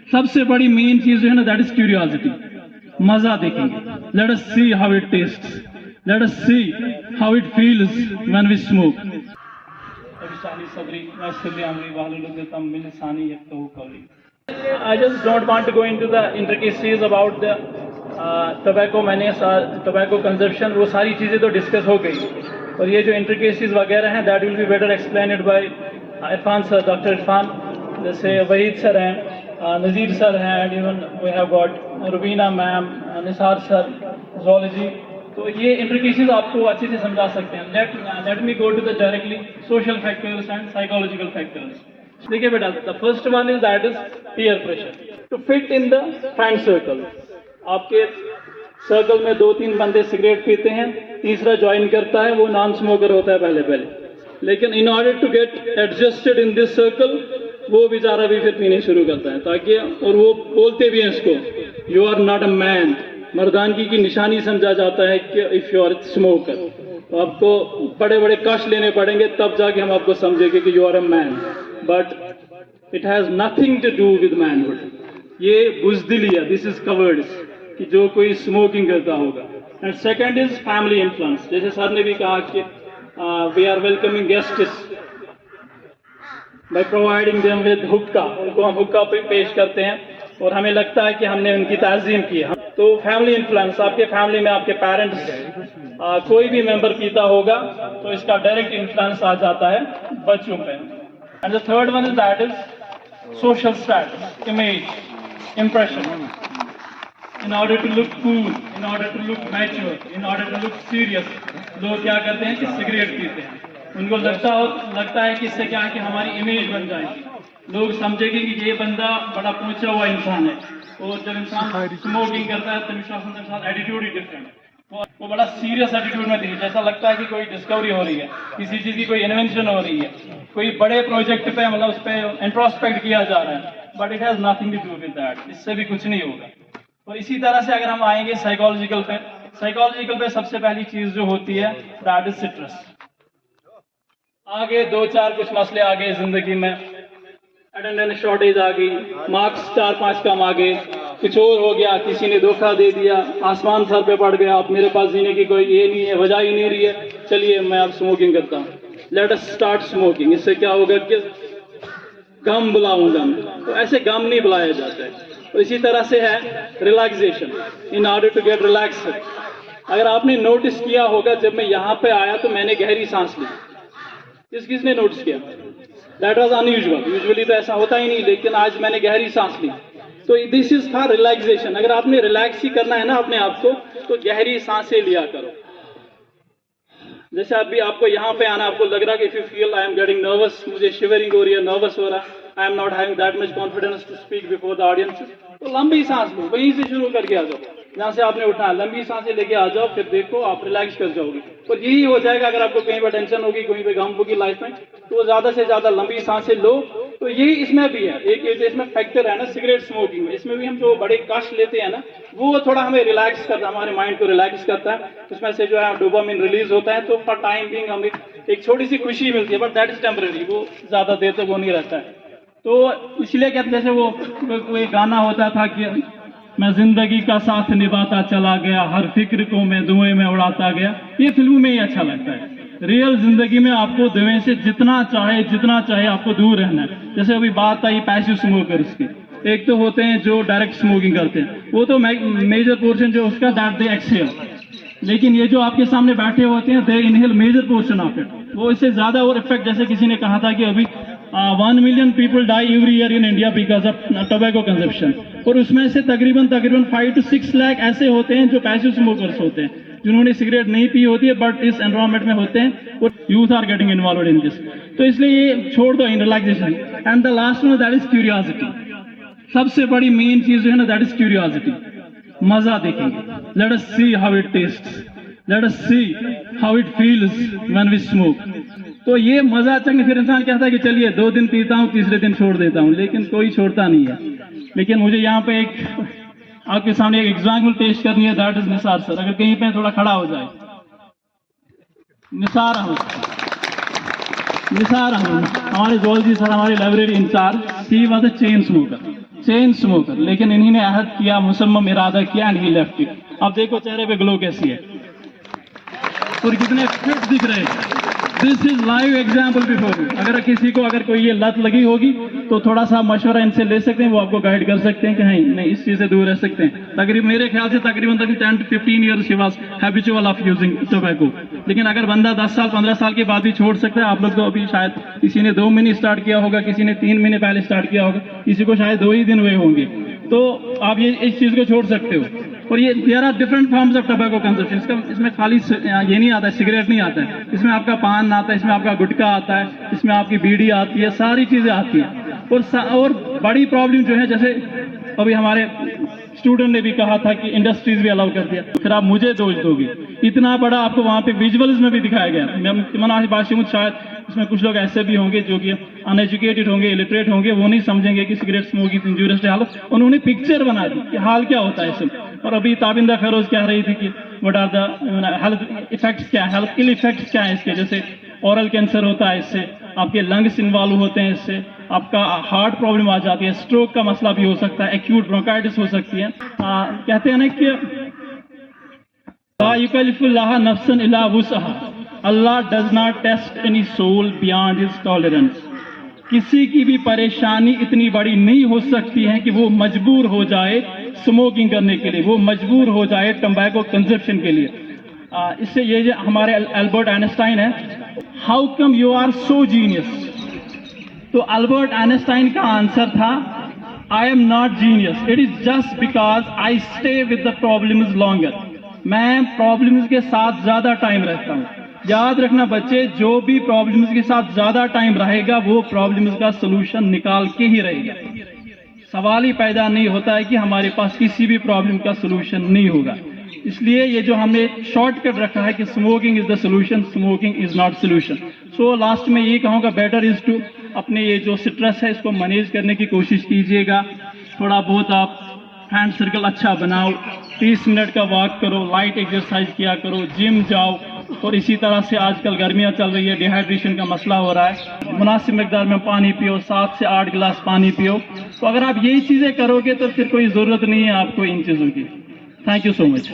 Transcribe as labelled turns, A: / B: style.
A: सबसे बड़ी मेन चीज जो है ना, दैट इज क्यूरियोसिटी। मजा देखेंगे, let us see how it tastes, let us see how it feels when we smoke. I just don't want to go into the intricacies about the tobacco menace or tobacco consumption. वो सारी चीज़ें तो discuss हो गई, और ये जो intricacies वगैरह हैं, that will be better explained by Irfan sir, doctor Irfan, जैसे वहीद सर हैं, नज़ीर सर हैं, and even we have got Rubina ma'am, Nisar sir, zoology. तो ये intricacies आपको अच्छे से समझा सकते हैं. Let me go to the directly social factors and psychological factors. देखिए बेटा, the first one is that is peer pressure to fit in the friend circle. आपके सर्कल में 2-3 बंदे सिगरेट पीते हैं, तीसरा ज्वाइन करता है, वो नॉन स्मोकर होता है पहले, लेकिन in order to get adjusted in this circle वो बेचारा भी फिर पीने शुरू करता है, ताकि, और वो बोलते भी हैं इसको, you are not a man. मर्दानगी की निशानी समझा जाता है कि इफ यू आर स्मोकर, तो आपको बड़े बड़े कष्ट लेने पड़ेंगे, तब जाके हम आपको समझेंगे कि you are a man, but it has nothing to do with manhood. ये बुज़दिली है, दिस इज कवर्ड्स, कि जो कोई स्मोकिंग करता होगा। And second is family influence, जैसे सर ने भी कहा कि we are welcoming guests by providing them with hookah, उनको हम हुक्का पेश करते हैं और हमें लगता है कि हमने उनकी ताज़ीम की है। तो फैमिली इन्फ्लुएंस, आपके फैमिली में आपके पेरेंट्स कोई भी मेंबर पीता होगा तो इसका डायरेक्ट इन्फ्लुएंस आ जाता है बच्चों पे। And the third one is that is social status, image, impression. In order to look cool, in order to look mature, in order to look serious, लोग क्या करते हैं कि सिगरेट पीते हैं। उनको लगता है कि इससे क्या है कि हमारी इमेज बन जाएगी, लोग समझेंगे कि ये बंदा बड़ा पहुंचा हुआ इंसान है। और जब इंसान स्मोकिंग करता है तो उसके साथ एटीट्यूड ही डिफरेंट, वो बड़ा सीरियस एटीट्यूड में दिखे, जैसा लगता है कि कोई डिस्कवरी हो रही है, किसी चीज़ की कोई इन्वेंशन हो रही है, कोई बड़े प्रोजेक्ट पे मतलब उस पर इंट्रोस्पेक्ट किया जा रहा है, but it has nothing to do with that, इससे भी कुछ नहीं होगा। और इसी तरह से अगर हम आएंगे साइकोलॉजिकल पे सबसे पहली चीज जो होती है दैट इज स्ट्रेस। आगे 2-4 कुछ मसले आ गए जिंदगी में, अटेंडेंस शॉर्टेज आ गई, मार्क्स 4-5 कम आ गए, कुछ और हो गया, किसी ने धोखा दे दिया, आसमान सर पे पड़ गया, अब मेरे पास जीने की कोई ये नहीं है, वजह ही नहीं रही है, चलिए मैं अब स्मोकिंग करता हूँ, लेट अस स्टार्ट स्मोकिंग। इससे क्या होगा कि गम बुलाऊंगा मैं, तो ऐसे गम नहीं बुलाया जाता है। तो इसी तरह से है relaxation, in order to get relax. अगर आपने नोटिस किया होगा, जब मैं यहाँ पे आया तो मैंने गहरी सांस ली, किसने नोटिस किया? दैट वाज अनयूजुअल, यूजुअली तो ऐसा होता ही नहीं, लेकिन आज मैंने गहरी सांस ली, तो दिस इज था रिलैक्सेशन। अगर आपने रिलैक्स ही करना है ना अपने आप को, तो गहरी सांसें लिया करो। जैसे अभी आपको यहाँ पे आना, आपको लग रहा है कि if you feel I am getting nervous, मुझे शिवरिंग हो रही है, नर्वस हो रहा है, I am not having that much confidence to speak before the audience, तो लंबी सांस लो, वहीं से शुरू करके आ जाओ, जहाँ से आपने उठना है, लंबी सांसें लेके आ जाओ, फिर देखो आप रिलैक्स कर जाओगे। और यही हो जाएगा, अगर आपको कहीं पर टेंशन होगी, कहीं पे गम होगी लाइफ में, तो ज़्यादा से ज़्यादा लंबी सांसें लो। तो यही इसमें भी है, एक इसमें फैक्टर है ना सिगरेट स्मोकिंग में, इसमें भी हम जो बड़े कष्ट लेते हैं ना, वो थोड़ा हमें रिलैक्स करता है, हमारे माइंड को रिलैक्स करता है, उसमें से जो है डोपामिन रिलीज होता है, तो फॉर टाइम बिंग हमें एक छोटी सी खुशी मिलती है, बट दैट इज टेम्परेरी, वो ज़्यादा देर तक वो नहीं रहता है। तो इसलिए कहते जैसे वो एक गाना होता था कि मैं जिंदगी का साथ निभाता चला गया, हर फिक्र को मैं धुएं में उड़ाता गया, ये फिल्मों में ही अच्छा लगता है। रियल जिंदगी में आपको धुएं से जितना चाहे आपको दूर रहना है। जैसे अभी बात आई पैसिव स्मोकर्स की, एक तो होते हैं जो डायरेक्ट स्मोकिंग करते हैं, वो तो मेजर पोर्शन जो उसका दैट दे एक्सहेल, लेकिन ये जो आपके सामने बैठे होते हैं they inhale major portion of it, वो इससे ज्यादा और इफेक्ट। जैसे किसी ने कहा था कि अभी 1 million people die every year in India because of tobacco consumption, और उसमें से तकरीबन 5 to 6 लाख ऐसे होते हैं जो पैसिव स्मोकर्स होते हैं, जिन्होंने सिगरेट नहीं पी होती है बट इस एनवायरमेंट में होते हैं, और youth are getting involved in this. तो इसलिए ये छोड़ दो इन relaxation. And the last one that is curiosity, सबसे बड़ी मेन चीज जो है ना दैट इज क्यूरियोसिटी। मजा देखेंगे, let us see how it tastes, let us see how it feels when we smoke. तो ये मजा चंग, फिर इंसान कहता है कि चलिए 2 दिन पीता हूँ, तीसरे दिन छोड़ देता हूँ, लेकिन कोई छोड़ता नहीं है। लेकिन मुझे यहाँ पे आपके सामने एक एग्जाम्पल पेश करनी है, दैट इज निसार सर। अगर कहीं पे थोड़ा खड़ा हो जाए, निसार अहमद हमारे जोलजी सर, हमारे library incharge, he was a chain smoker. Chain smoker, लेकिन इन्हीं ने अहद किया, मुसम्मम इरादा किया एंड ही लेफ्ट इट। अब देखो चेहरे पे ग्लो कैसी है और कितने फिट दिख रहे हैं। This is live example before you. अगर किसी को अगर कोई ये लत लगी होगी तो थोड़ा सा मशवरा इनसे ले सकते हैं, वो आपको गाइड कर सकते हैं कि नहीं इस चीज से दूर रह सकते हैं। तकरीबन मेरे ख्याल से तकरीबन 10 to 15 years he was habitual of using tobacco. लेकिन अगर बंदा 10 साल 15 साल के बाद भी छोड़ सकता है। आप लोग तो अभी शायद किसी ने 2 महीने स्टार्ट किया होगा, किसी ने 3 महीने पहले स्टार्ट किया होगा, किसी को शायद 2 ही दिन हुए होंगे, तो आप ये इस चीज को छोड़ सकते हो। और ये there are different forms of tobacco consumption. इसमें खाली ये नहीं आता है, सिगरेट नहीं आता है, इसमें आपका पान आता है, इसमें आपका गुटखा आता है, इसमें आपकी बीड़ी आती है, सारी चीजें आती हैं। और बड़ी प्रॉब्लम जो है, जैसे अभी हमारे स्टूडेंट ने भी कहा था कि इंडस्ट्रीज भी अलाउ कर दिया, फिर आप मुझे दोष दोगे। इतना बड़ा आपको वहां पे विजुअल्स में भी दिखाया गया। मैं शायद इसमें कुछ लोग ऐसे भी होंगे जो कि अनएजुकेटेड होंगे, इलिटरेट होंगे, वो नहीं समझेंगे कि cigarette smoking injurious to health. उन्होंने पिक्चर बना दी कि हाल क्या होता है इसमें। और अभी ताबिंदा फेरोज कह रही थी कि what are the health effects क्या है, हेल्थ इल इफेक्ट्स क्या है इसके। जैसे ओरल कैंसर होता है इससे, आपके लंग्स इन्वॉल्व होते हैं इससे, आपका हार्ट प्रॉब्लम आ जाती है, स्ट्रोक का मसला भी हो सकता है, एक्यूट ब्रोंकाइटिस हो सकती है। कहते हैं ना कि ला युकल्लिफुल्लाह नफ्सन इल्ला वुसअहा, Allah does not test any soul beyond his tolerance. किसी की भी परेशानी इतनी बड़ी नहीं हो सकती है कि वो मजबूर हो जाए स्मोकिंग करने के लिए, वो मजबूर हो जाए टम्बैको कंजप्शन के लिए। इससे ये जो हमारे अल्बर्ट आइंस्टाइन है, how come you are so genius, तो अल्बर्ट आइंस्टाइन का आंसर था I am not genius, it is just because I stay with the problems longer. मैं प्रॉब्लम्स के साथ ज्यादा टाइम रहता हूँ। याद रखना बच्चे, जो भी प्रॉब्लम्स के साथ ज्यादा टाइम रहेगा वो प्रॉब्लम्स का सोल्यूशन निकाल के ही रहेगा। सवाल ही पैदा नहीं होता है कि हमारे पास किसी भी प्रॉब्लम का सोल्यूशन नहीं होगा। इसलिए ये जो हमने शॉर्टकट रखा है कि smoking is the solution, smoking is not solution. So last में ये कहूँगा, बेटर इज टू अपने ये जो स्ट्रेस है इसको मैनेज करने की कोशिश कीजिएगा। थोड़ा बहुत आप हैंड सर्कल अच्छा बनाओ, 30 मिनट का वॉक करो, लाइट एक्सरसाइज किया करो, जिम जाओ। और इसी तरह से आजकल गर्मियाँ चल रही है, डिहाइड्रेशन का मसला हो रहा है, मुनासिब मकदार में पानी पियो, 7 से 8 गिलास पानी पियो। तो अगर आप यही चीज़ें करोगे तो फिर कोई ज़रूरत नहीं है आपको इन चीज़ों की। Thank you so much.